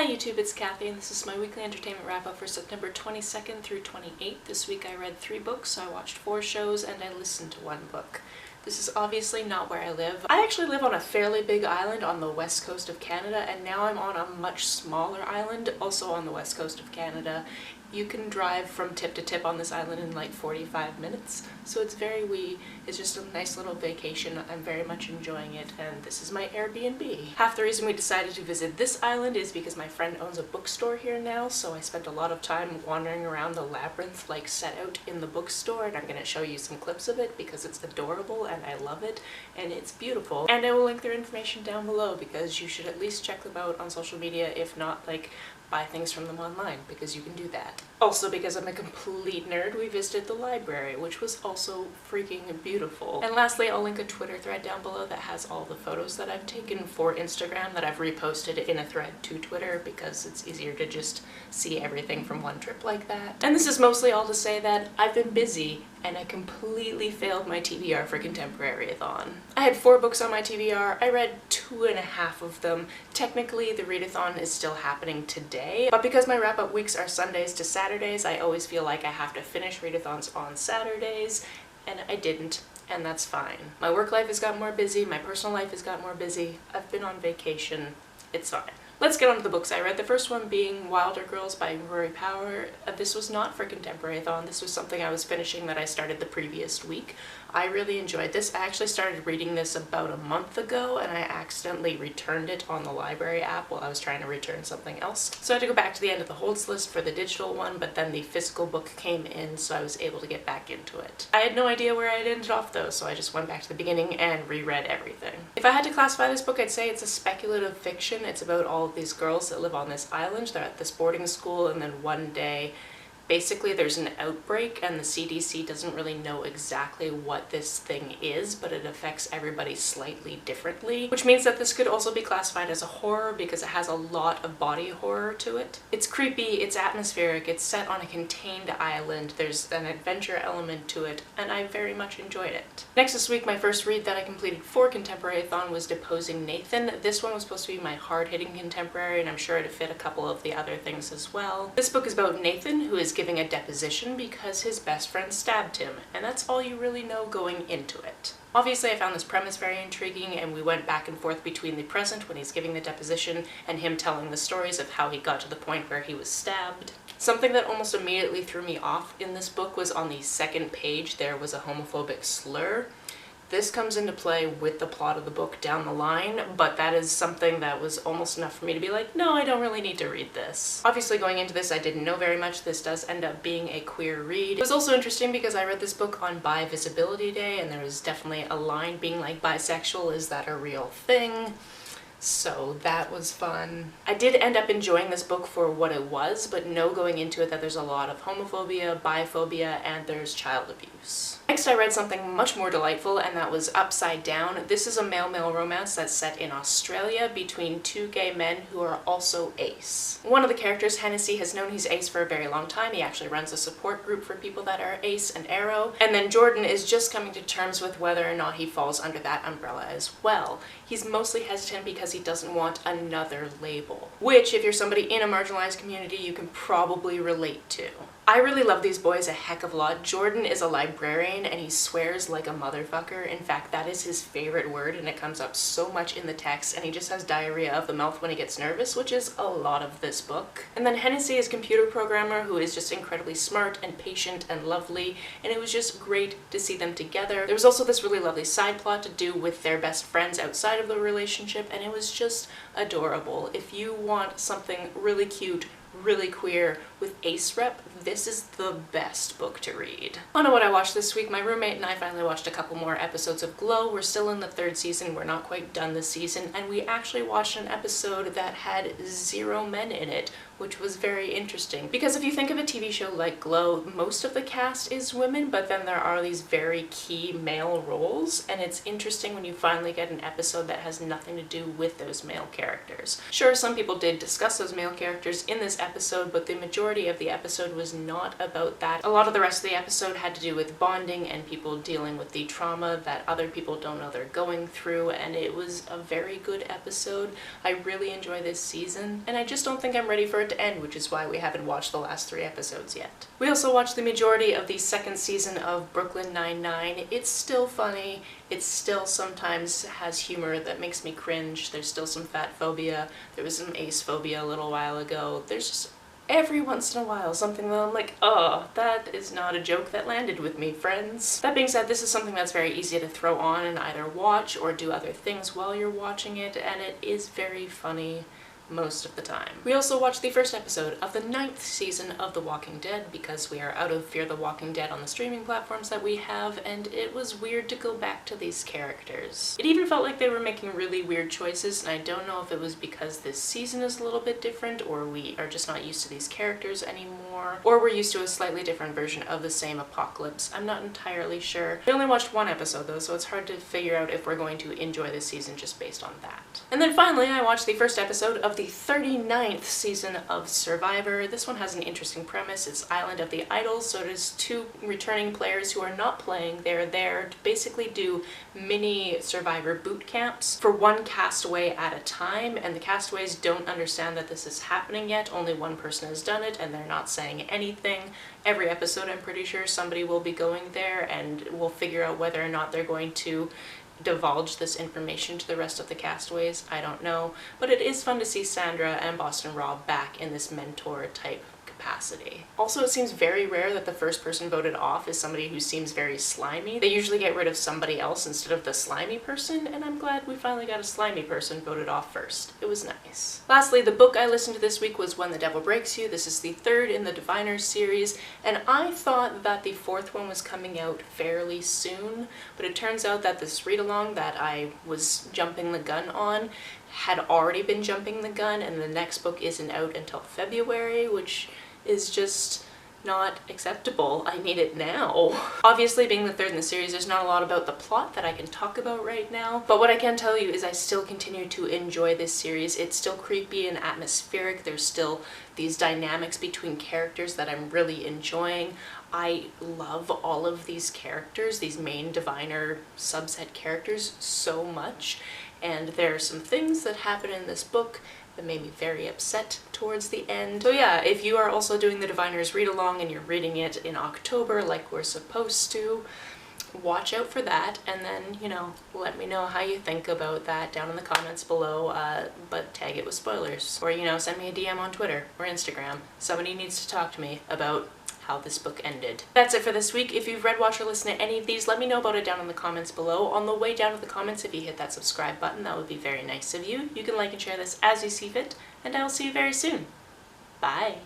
Hi YouTube, it's Kathy and this is my weekly entertainment wrap-up for September 22nd through 28th. This week I read 3 books, I watched 4 shows, and I listened to 1 book. This is obviously not where I live. I actually live on a fairly big island on the west coast of Canada, and now I'm on a much smaller island, also on the west coast of Canada. You can drive from tip to tip on this island in like 45 minutes, so it's very wee. It's just a nice little vacation. I'm very much enjoying it, and this is my Airbnb. Half the reason we decided to visit this island is because my friend owns a bookstore here now, so I spent a lot of time wandering around the labyrinth like set out in the bookstore, and I'm going to show you some clips of it because it's adorable and I love it, and it's beautiful. And I will link their information down below because you should at least check them out on social media, if not like buy things from them online, because you can do that. Also, because I'm a complete nerd, we visited the library, which was also freaking beautiful. And lastly, I'll link a Twitter thread down below that has all the photos that I've taken for Instagram that I've reposted in a thread to Twitter because it's easier to just see everything from one trip like that. And this is mostly all to say that I've been busy and I completely failed my TBR for contemporary-a-thon. I had 4 books on my TBR. I read 2.5 of them. Technically, the readathon is still happening today, but because my wrap-up weeks are Sundays to Saturdays, I always feel like I have to finish readathons on Saturdays, and I didn't, and that's fine. My work life has got more busy, my personal life has got more busy, I've been on vacation, it's fine. Let's get on to the books I read. The first one being Wilder Girls by Rory. This was not for contemporary-a-thon, this was something I was finishing that I started the previous week. I really enjoyed this. I actually started reading this about a month ago and I accidentally returned it on the library app while I was trying to return something else. So I had to go back to the end of the holds list for the digital one, but then the physical book came in, so I was able to get back into it. I had no idea where I'd ended off though, so I just went back to the beginning and reread everything. If I had to classify this book, I'd say it's a speculative fiction. It's about all of these girls that live on this island. They're at this boarding school, and then one day basically there's an outbreak and the CDC doesn't really know exactly what this thing is, but it affects everybody slightly differently, which means that this could also be classified as a horror because it has a lot of body horror to it. It's creepy, it's atmospheric, it's set on a contained island, there's an adventure element to it, and I very much enjoyed it. Next this week, my first read that I completed for contemporary-a-thon was Deposing Nathan. This one was supposed to be my hard-hitting contemporary, and I'm sure it'd fit a couple of the other things as well. This book is about Nathan, who is giving a deposition because his best friend stabbed him, and that's all you really know going into it. Obviously I found this premise very intriguing, and we went back and forth between the present when he's giving the deposition and him telling the stories of how he got to the point where he was stabbed. Something that almost immediately threw me off in this book was on the second page there was a homophobic slur. This comes into play with the plot of the book down the line, but that is something that was almost enough for me to be like, no, I don't really need to read this. Obviously going into this I didn't know very much. This does end up being a queer read. It was also interesting because I read this book on Bi Visibility Day, and there was definitely a line being like, bisexual, is that a real thing? So that was fun. I did end up enjoying this book for what it was, but know going into it that there's a lot of homophobia, biphobia, and there's child abuse. Next I read something much more delightful, and that was Upside Down. This is a male-male romance that's set in Australia between 2 gay men who are also ace. One of the characters, Hennessy, has known he's ace for a very long time. He actually runs a support group for people that are ace and aro. And then Jordan is just coming to terms with whether or not he falls under that umbrella as well. He's mostly hesitant because he doesn't want another label, which if you're somebody in a marginalized community you can probably relate to. I really love these boys a heck of a lot. Jordan is a librarian and he swears like a motherfucker. In fact, that is his favorite word, and it comes up so much in the text, and he just has diarrhea of the mouth when he gets nervous, which is a lot of this book. And then Hennessy is a computer programmer who is just incredibly smart and patient and lovely, and it was just great to see them together. There was also this really lovely side plot to do with their best friends outside of the relationship, and it was just adorable. If you want something really cute, really queer, with ace rep, this is the best book to read. On to what I watched this week. My roommate and I finally watched a couple more episodes of Glow. We're still in the 3rd season, we're not quite done this season, and we actually watched an episode that had 0 men in it, which was very interesting. Because if you think of a TV show like Glow, most of the cast is women, but then there are these very key male roles, and it's interesting when you finally get an episode that has nothing to do with those male characters. Sure, some people did discuss those male characters in this episode, but the majority of the episode was not about that. A lot of the rest of the episode had to do with bonding and people dealing with the trauma that other people don't know they're going through, and it was a very good episode. I really enjoy this season, and I just don't think I'm ready for it to end, which is why we haven't watched the last 3 episodes yet. We also watched the majority of the 2nd season of Brooklyn Nine-Nine. It's still funny. It still sometimes has humor that makes me cringe. There's still some fat phobia. There was some ace phobia a little while ago. There's just every once in a while something that I'm like, oh, that is not a joke that landed with me, friends. That being said, this is something that's very easy to throw on and either watch or do other things while you're watching it, and it is very funny most of the time. We also watched the 1st episode of the 9th season of The Walking Dead because we are out of Fear the Walking Dead on the streaming platforms that we have, and it was weird to go back to these characters. It even felt like they were making really weird choices, and I don't know if it was because this season is a little bit different, or we are just not used to these characters anymore, or we're used to a slightly different version of the same apocalypse. I'm not entirely sure. I only watched 1 episode though, so it's hard to figure out if we're going to enjoy this season just based on that. And then finally, I watched the 1st episode of the 39th season of Survivor. This one has an interesting premise. It's Island of the Idols, so there's 2 returning players who are not playing. They're there to basically do mini Survivor boot camps for 1 castaway at a time, and the castaways don't understand that this is happening yet. Only 1 person has done it, and they're not saying anything. Every episode, I'm pretty sure somebody will be going there, and we'll figure out whether or not they're going to divulge this information to the rest of the castaways. I don't know, but it is fun to see Sandra and Boston Rob back in this mentor type capacity. Also, it seems very rare that the first person voted off is somebody who seems very slimy. They usually get rid of somebody else instead of the slimy person, and I'm glad we finally got a slimy person voted off first. It was nice. Lastly, the book I listened to this week was When the Devil Breaks You. This is the 3rd in the Diviners series, and I thought that the 4th one was coming out fairly soon, but it turns out that this read-along that I was jumping the gun on had already been jumping the gun, and the next book isn't out until February, which is just not acceptable. I need it now. Obviously, being the 3rd in the series, there's not a lot about the plot that I can talk about right now, but what I can tell you is I still continue to enjoy this series. It's still creepy and atmospheric. There's still these dynamics between characters that I'm really enjoying. I love all of these characters, these main diviner subset characters, so much, and there are some things that happen in this book that made me very upset towards the end. So yeah, if you are also doing the Diviners read-along and you're reading it in October like we're supposed to, watch out for that, and then, you know, let me know how you think about that down in the comments below, but tag it with spoilers. Or, you know, send me a DM on Twitter or Instagram. Somebody needs to talk to me about how this book ended. That's it for this week. If you've read, watched, or listened to any of these, let me know about it down in the comments below. On the way down to the comments, if you hit that subscribe button, that would be very nice of you. You can like and share this as you see fit, and I will see you very soon. Bye!